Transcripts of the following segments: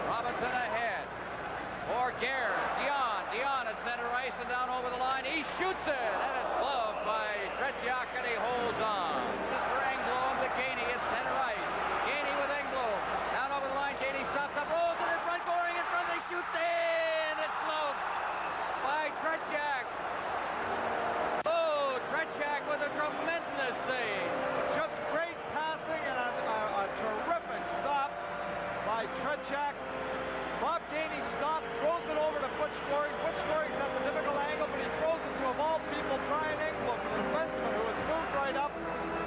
Robinson ahead. For Gare. Dion at center ice and down over the line. He shoots it, and it's gloved by Tretiak, and he holds on. This is for Engblom to Gainey at center ice. Gainey with Engblom. Down over the line, Gainey stops up, rolls it in front, going in front, they shoot in. It's gloved by Tretiak. Oh, Tretiak with a tremendous save. Just great passing and a terrific stop by Tretiak. Bob Gainey stopped, throws it over to Butch Goring. Butch Goring's at the difficult angle, but he throws it to, of all people, Brian Engblom, the defenseman, who has moved right up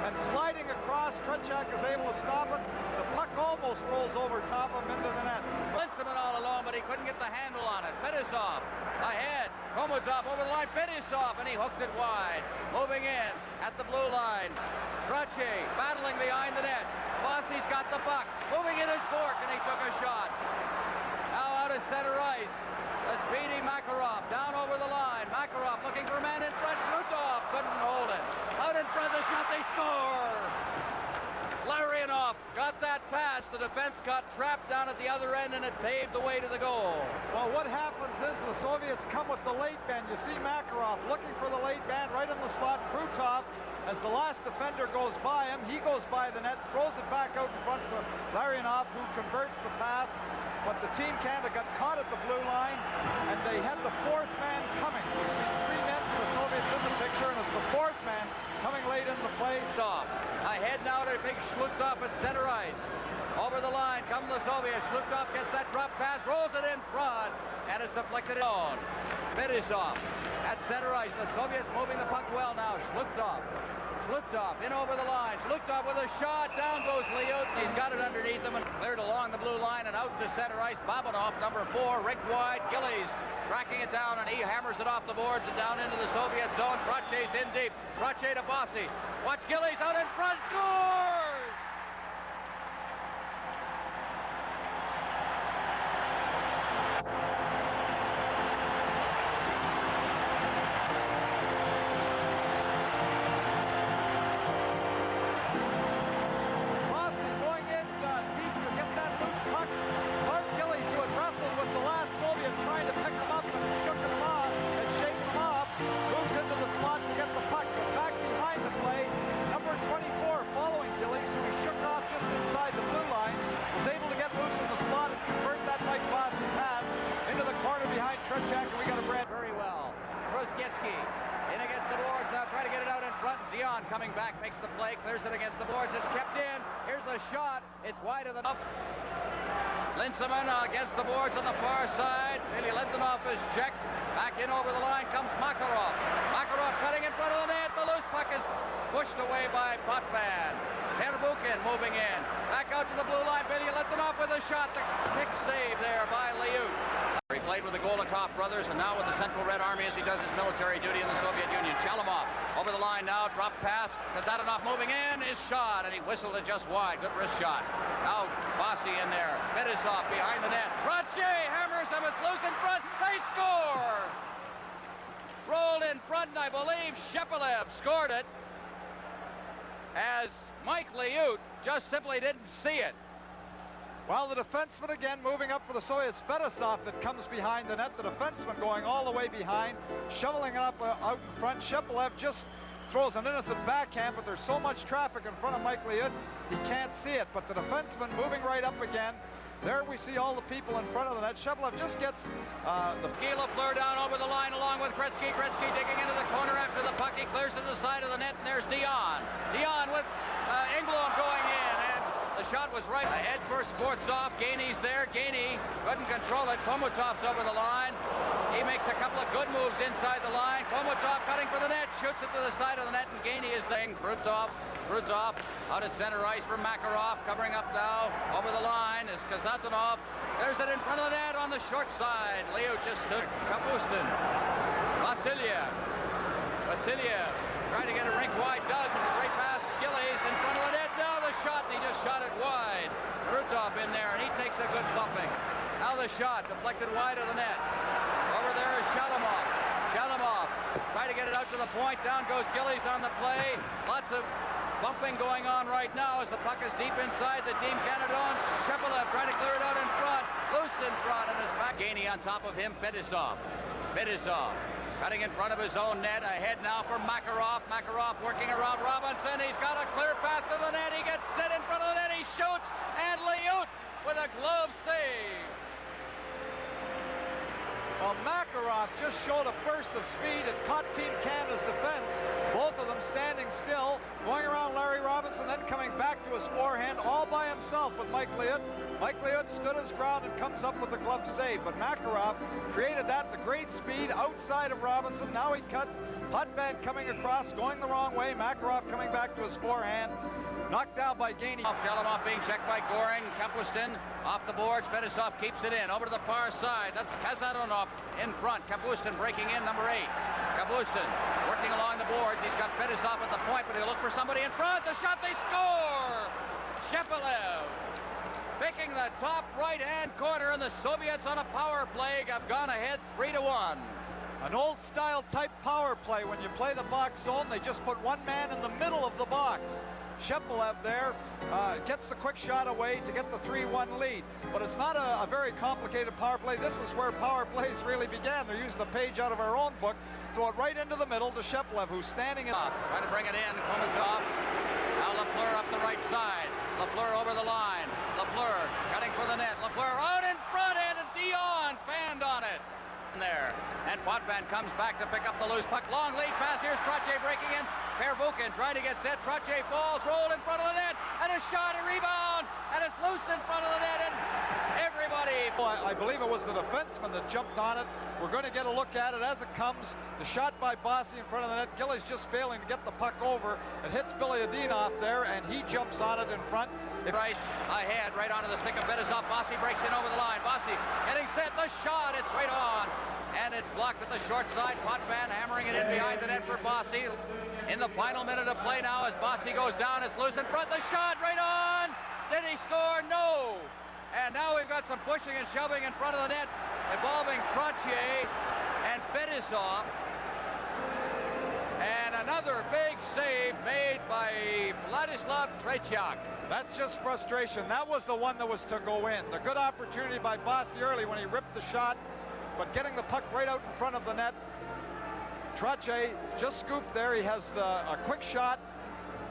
and sliding across. Tretiak is able to stop it. The puck almost rolls over top of him into the net. Linsman all alone, but he couldn't get the handle on it. Fetisov ahead. Komuzov over the line. Fetisov, and he hooked it wide. Moving in at the blue line. Trottier battling behind the net. Bossy's got the puck. Moving in his fork, and he took a shot. Now out at center ice. The speedy Makarov down over the line. Makarov looking for a man in front. Krutov couldn't hold it. Out in front of the shot, they score! Larionov got that pass. The defense got trapped down at the other end, and it paved the way to the goal. Well, what happens is the Soviets come with the late bend. You see Makarov looking for the late bend right in the slot. Krutov, as the last defender goes by him, he goes by the net, throws it back out in front of Larionov, who converts the pass. But the Team Canada got caught at the blue line, and they had the fourth man coming. You see three men for the Soviets in the picture, and it's the fourth man coming late in the play. Ahead now to big Shlutov at center ice. Over the line come the Soviets. Shlutov gets that drop pass, rolls it in front, and it's deflected on. Fetisov at center ice. The Soviets moving the puck well now. Shlutov in over the line. Shlutov with a shot. Down goes Liut. He's got it underneath him and cleared along the blue line and out to center ice. Babanov, number 4, rigged wide. Gillies tracking it down, and he hammers it off the boards and down into the Soviet zone. Trotier's in deep. Trottier to Bossy. Watch Gillies out in front. Scores! Coming back, makes the play, clears it against the boards, it's kept in, here's a shot, it's wide of the up. Linsman against the boards on the far side, Ilya Lentonov is checked, back in over the line comes Makarov. Makarov cutting in front of the net, the loose puck is pushed away by Potvin. Terbukin moving in, back out to the blue line, Ilya Lentonov with a shot, the quick save there by Liut. He played with the Golikov brothers and now with the Central Red Army as he does his military duty in the Soviet Union. Shalamov over the line now, drop pass. Kazadanov moving in, his shot, and he whistled it just wide. Good wrist shot. Now Bossy in there. Fetisov behind the net. Trottier hammers him, it's loose in front. They score! Rolled in front, and I believe Shepelев scored it as Mike Liut just simply didn't see it. Well, the defenseman again moving up for the Soviets. Fetisov that comes behind the net. The defenseman going all the way behind, shoveling it up out in front. Shepelев just throws an innocent backhand, but there's so much traffic in front of Mike Liut, he can't see it. But the defenseman moving right up again. There we see all the people in front of the net. Shepelев just gets the... Lafleur down over the line along with Gretzky. Gretzky digging into the corner after the puck. He clears to the side of the net, and there's Dion. Dion with Engblom going in, and the shot was right. Ahead for Sportsov. Gainey's there. Gainey couldn't control it. Komutov's over the line. He makes a couple of good moves inside the line. Komutov cutting for the net. Shoots it to the side of the net, and Gainey is there. Krutov out at center ice for Makarov. Covering up now. Over the line is Kazatanov. There's it in front of the net on the short side. Liut just stood. Kapustin. Vasiliev trying to get a rink wide. Doug with a great pass. Gillies in front of the net. Now the shot, and he just shot it wide. Krutov in there, and he takes a good bumping. Now the shot deflected wide of the net. Over there is Shalamov trying to get it out to the point. Down goes Gillies on the play. Lots of bumping going on right now as the puck is deep inside the Team Canada own. Shepelef trying to clear it out in front. Loose in front and is back. Gainey on top of him. Fetisov cutting in front of his own net. Ahead now for Makarov. Makarov working around Robinson. He's got a clear path to the net. He gets set in front of the net. He shoots. And Liut with a glove save. Well, Makarov just showed a burst of speed and caught Team Canada's defense. Both of them standing still, going around Larry Robinson, then coming back to his forehand all by himself with Mike Liut. Mike Liut stood his ground and comes up with the glove save, but Makarov created that at great speed outside of Robinson. Now he cuts. Potvin coming across, going the wrong way. Makarov coming back to his forehand. Knocked down by Gainey. Shalomov being checked by Goring. Kapustin off the boards. Fetisov keeps it in. Over to the far side. That's Kazanov in front. Kapustin breaking in, number 8. Kapustin working along the boards. He's got Fetisov at the point, but he'll look for somebody in front. The shot, they score! Shepelев picking the top right-hand corner, and the Soviets on a power play have gone ahead 3-1. An old-style type power play. When you play the box zone, they just put one man in the middle of the box. Shepelef there gets the quick shot away to get the 3-1 lead. But it's not a very complicated power play. This is where power plays really began. They're using a page out of our own book. Throw it right into the middle to Shepelef, who's standing in. Trying to bring it in. Komentov. Now Lafleur up the right side. Lafleur over the line. Lafleur cutting for the net. Lafleur out in front, and Dion fanned on it. There. And Potvin comes back to pick up the loose puck. Long lead pass. Here's Trottier breaking in. Pervukin trying to get set. Trottier falls, rolled in front of the net, and a shot, a rebound, and it's loose in front of the net, and everybody. I believe it was the defenseman that jumped on it. We're going to get a look at it as it comes. The shot by Bossy in front of the net. Gilly's just failing to get the puck over. It hits Billy Adinov there, and he jumps on it in front. Right ahead, right onto the stick of Fetisov. Bossy breaks in over the line. Bossy getting set. The shot, it's right on. And it's blocked at the short side. Potvin hammering it in behind the net for Bossy. In the final minute of play now as Bossy goes down, it's loose in front. The shot right on. Did he score? No. And now we've got some pushing and shoving in front of the net involving Trottier and Fetisov. And another big save made by Vladislav Tretiak. That's just frustration. That was the one that was to go in. The good opportunity by Bossy early when he ripped the shot, but getting the puck right out in front of the net. Trottier just scooped there. He has a quick shot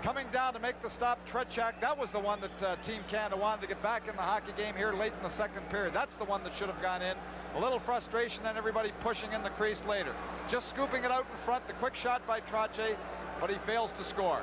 coming down to make the stop. Tretiak, that was the one that Team Canada wanted to get back in the hockey game here late in the second period. That's the one that should have gone in. A little frustration, then everybody pushing in the crease later. Just scooping it out in front, the quick shot by Trottier, but he fails to score.